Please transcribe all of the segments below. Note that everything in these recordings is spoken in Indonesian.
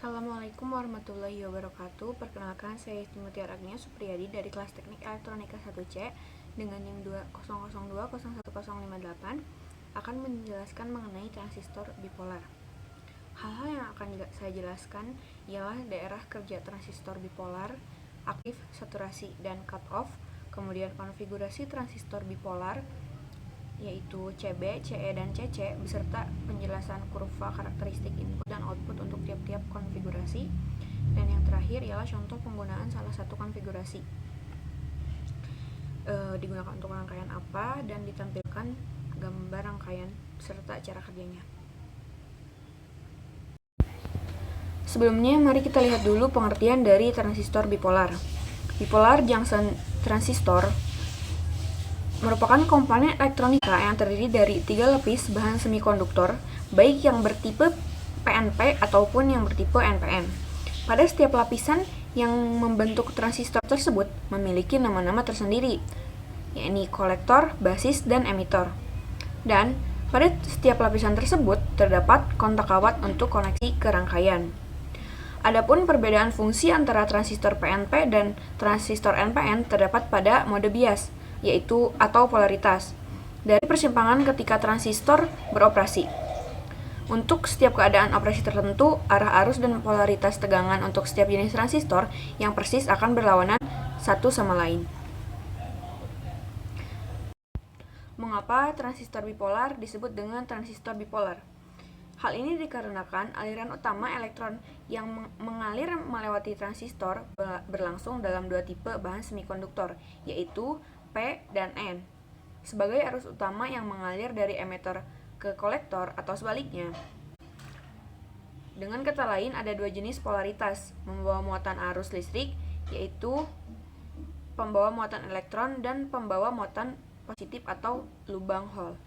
Assalamualaikum warahmatullahi wabarakatuh. Perkenalkan, saya Timothy Aragnia Supriyadi dari kelas Teknik Elektronika 1C dengan NIM 200201058 akan menjelaskan mengenai transistor bipolar. Hal-hal yang akan saya jelaskan ialah daerah kerja transistor bipolar, aktif, saturasi, dan cut-off, kemudian konfigurasi transistor bipolar, yaitu CB, CE, dan CC, beserta penjelasan kurva karakteristik input dan output untuk tiap-tiap konfigurasi, dan yang terakhir ialah contoh penggunaan salah satu konfigurasi digunakan untuk rangkaian apa, dan ditampilkan gambar rangkaian serta cara kerjanya. Sebelumnya, mari kita lihat dulu pengertian dari transistor bipolar. Bipolar junction transistor merupakan komponen elektronika yang terdiri dari 3 lapis bahan semikonduktor, baik yang bertipe PNP ataupun yang bertipe NPN. Pada setiap lapisan yang membentuk transistor tersebut memiliki nama-nama tersendiri, yakni kolektor, basis, dan emitor. Dan pada setiap lapisan tersebut terdapat kontak kawat untuk koneksi ke rangkaian. Adapun perbedaan fungsi antara transistor PNP dan transistor NPN terdapat pada mode bias, yaitu atau polaritas, dari persimpangan ketika transistor beroperasi. Untuk setiap keadaan operasi tertentu, arah arus dan polaritas tegangan untuk setiap jenis transistor yang persis akan berlawanan satu sama lain. Mengapa transistor bipolar disebut dengan transistor bipolar? Hal ini dikarenakan aliran utama elektron yang mengalir melewati transistor berlangsung dalam dua tipe bahan semikonduktor, yaitu P dan N, sebagai arus utama yang mengalir dari emitter ke kolektor atau sebaliknya. Dengan kata lain, ada dua jenis polaritas membawa muatan arus listrik, yaitu pembawa muatan elektron dan pembawa muatan positif atau lubang Hall.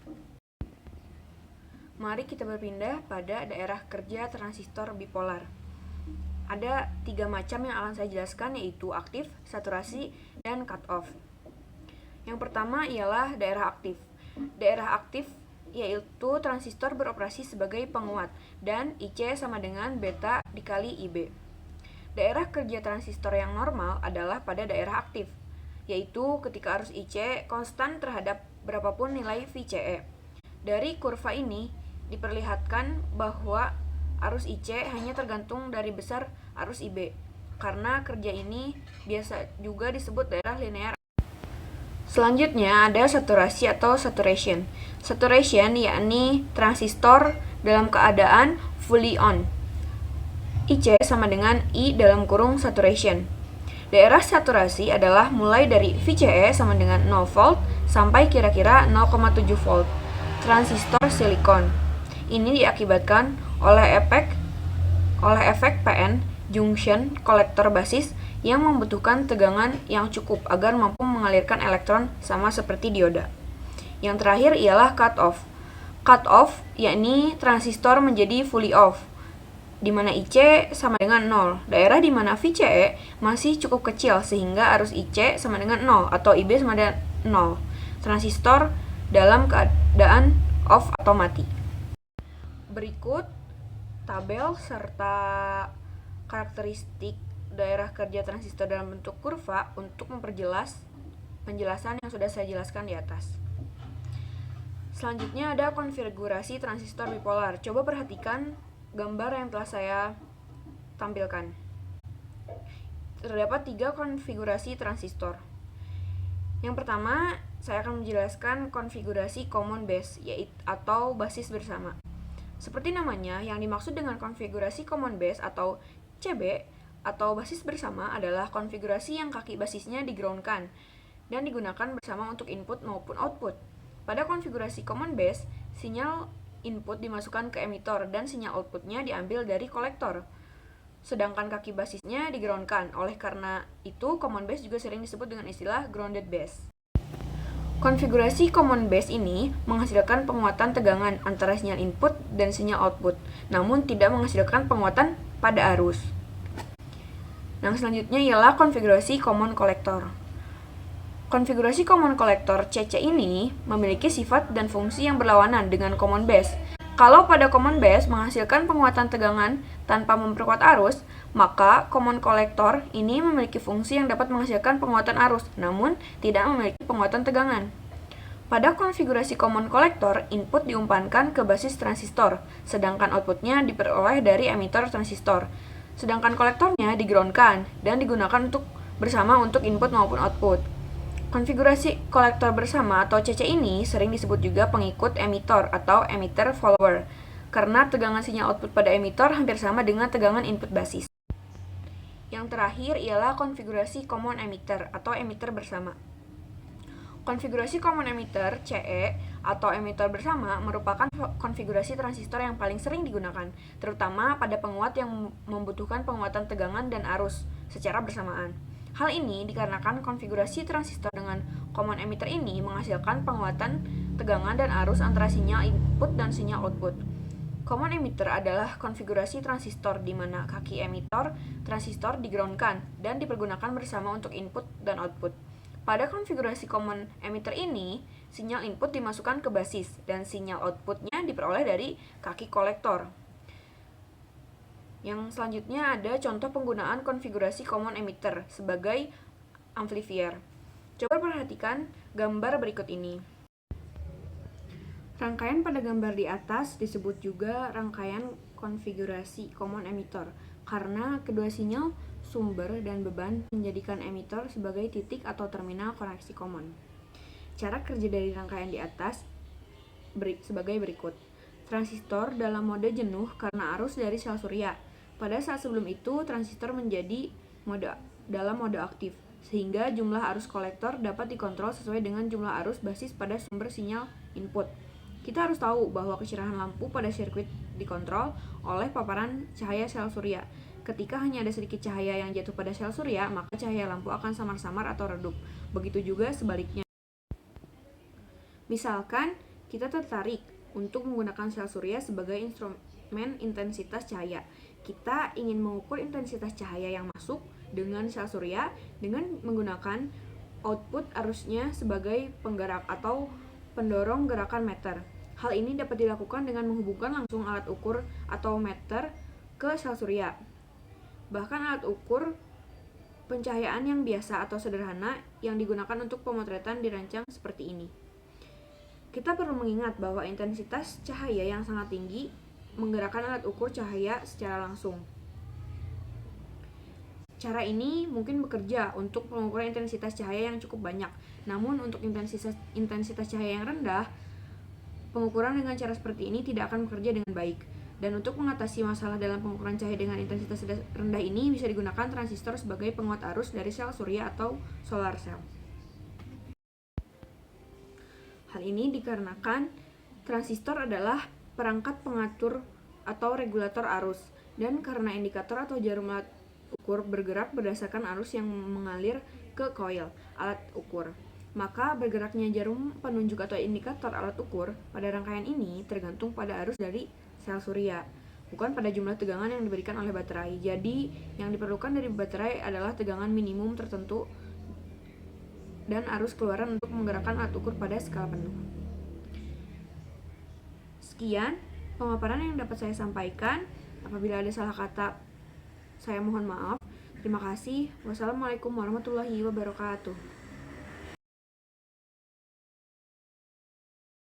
Mari kita berpindah pada daerah kerja transistor bipolar. Ada 3 macam yang akan saya jelaskan, yaitu aktif, saturasi, dan cut-off. Yang pertama ialah daerah aktif. Daerah aktif yaitu transistor beroperasi sebagai penguat dan IC sama dengan beta dikali IB. Daerah kerja transistor yang normal adalah pada daerah aktif, yaitu ketika arus IC konstan terhadap berapapun nilai VCE. Dari kurva ini diperlihatkan bahwa arus IC hanya tergantung dari besar arus IB. Karena kerja ini biasa juga disebut daerah linear. Selanjutnya ada saturasi atau saturation. Saturation yakni transistor dalam keadaan fully on. IC sama dengan I dalam kurung saturation. Daerah saturasi adalah mulai dari VCE sama dengan 0 volt sampai kira-kira 0,7 volt. Transistor silikon. Ini diakibatkan oleh efek PN junction kolektor basis yang membutuhkan tegangan yang cukup agar mampu mengalirkan elektron sama seperti dioda. Yang terakhir ialah cut-off. Cut-off yakni transistor menjadi fully off, di mana IC sama dengan 0. Daerah di mana VCE masih cukup kecil sehingga arus IC sama dengan 0 atau IB sama dengan 0. Transistor dalam keadaan off atau mati. Berikut tabel serta karakteristik daerah kerja transistor dalam bentuk kurva untuk memperjelas penjelasan yang sudah saya jelaskan di atas. Selanjutnya ada konfigurasi transistor bipolar. Coba perhatikan gambar yang telah saya tampilkan. Terdapat 3 konfigurasi transistor. Yang pertama, saya akan menjelaskan konfigurasi common base, yaitu atau basis bersama. Seperti namanya, yang dimaksud dengan konfigurasi common base atau CB atau basis bersama adalah konfigurasi yang kaki basisnya di-groundkan dan digunakan bersama untuk input maupun output. Pada konfigurasi common base, sinyal input dimasukkan ke emitor dan sinyal outputnya diambil dari kolektor. Sedangkan kaki basisnya di-groundkan. Oleh karena itu, common base juga sering disebut dengan istilah grounded base. Konfigurasi common base ini menghasilkan penguatan tegangan antara sinyal input dan sinyal output, namun tidak menghasilkan penguatan pada arus. Yang selanjutnya ialah konfigurasi common collector. Konfigurasi common collector CC ini memiliki sifat dan fungsi yang berlawanan dengan common base. Kalau pada common base menghasilkan penguatan tegangan tanpa memperkuat arus, maka common collector ini memiliki fungsi yang dapat menghasilkan penguatan arus, namun tidak memiliki penguatan tegangan. Pada konfigurasi common collector, input diumpankan ke basis transistor, sedangkan outputnya diperoleh dari emitter transistor. Sedangkan kolektornya digroundkan dan digunakan bersama untuk input maupun output. Konfigurasi kolektor bersama atau CC ini sering disebut juga pengikut emitter atau emitter follower, karena tegangan sinyal output pada emitter hampir sama dengan tegangan input basis. Yang terakhir ialah konfigurasi common emitter atau emitter bersama. Konfigurasi common emitter CE atau emitter bersama merupakan konfigurasi transistor yang paling sering digunakan, terutama pada penguat yang membutuhkan penguatan tegangan dan arus secara bersamaan. Hal ini dikarenakan konfigurasi transistor dengan common emitter ini menghasilkan penguatan tegangan dan arus antara sinyal input dan sinyal output. Common emitter adalah konfigurasi transistor di mana kaki emitter transistor digroundkan dan dipergunakan bersama untuk input dan output. Pada konfigurasi common emitter ini, sinyal input dimasukkan ke basis dan sinyal outputnya diperoleh dari kaki kolektor. Yang selanjutnya ada contoh penggunaan konfigurasi common emitter sebagai amplifier. Coba perhatikan gambar berikut ini. Rangkaian pada gambar di atas disebut juga rangkaian konfigurasi common emitter karena kedua sinyal sumber dan beban menjadikan emitter sebagai titik atau terminal koneksi common. Cara kerja dari rangkaian di atas sebagai berikut. Transistor dalam mode jenuh karena arus dari sel surya. Pada saat sebelum itu, transistor menjadi dalam mode aktif, sehingga jumlah arus kolektor dapat dikontrol sesuai dengan jumlah arus basis pada sumber sinyal input. Kita harus tahu bahwa kecerahan lampu pada sirkuit dikontrol oleh paparan cahaya sel surya. Ketika hanya ada sedikit cahaya yang jatuh pada sel surya, maka cahaya lampu akan samar-samar atau redup. Begitu juga sebaliknya. Misalkan, kita tertarik untuk menggunakan sel surya sebagai instrumen intensitas cahaya. Kita ingin mengukur intensitas cahaya yang masuk dengan sel surya dengan menggunakan output arusnya sebagai penggerak atau pendorong gerakan meter. Hal ini dapat dilakukan dengan menghubungkan langsung alat ukur atau meter ke sel surya. Bahkan alat ukur pencahayaan yang biasa atau sederhana yang digunakan untuk pemotretan dirancang seperti ini. Kita perlu mengingat bahwa intensitas cahaya yang sangat tinggi menggerakkan alat ukur cahaya secara langsung. Cara ini mungkin bekerja untuk pengukuran intensitas cahaya yang cukup banyak. Namun untuk intensitas cahaya yang rendah, pengukuran dengan cara seperti ini tidak akan bekerja dengan baik. Dan untuk mengatasi masalah dalam pengukuran cahaya dengan intensitas rendah ini bisa digunakan transistor sebagai penguat arus dari sel surya atau solar cell. Hal ini dikarenakan transistor adalah perangkat pengatur atau regulator arus, dan karena indikator atau jarum alat ukur bergerak berdasarkan arus yang mengalir ke coil alat ukur, maka bergeraknya jarum penunjuk atau indikator alat ukur pada rangkaian ini tergantung pada arus dari sel surya, bukan pada jumlah tegangan yang diberikan oleh baterai. Jadi, yang diperlukan dari baterai adalah tegangan minimum tertentu dan arus keluaran untuk menggerakkan alat ukur pada skala penuh. Sekian pemaparan yang dapat saya sampaikan. Apabila ada salah kata, saya mohon maaf. Terima kasih. Wassalamualaikum warahmatullahi wabarakatuh.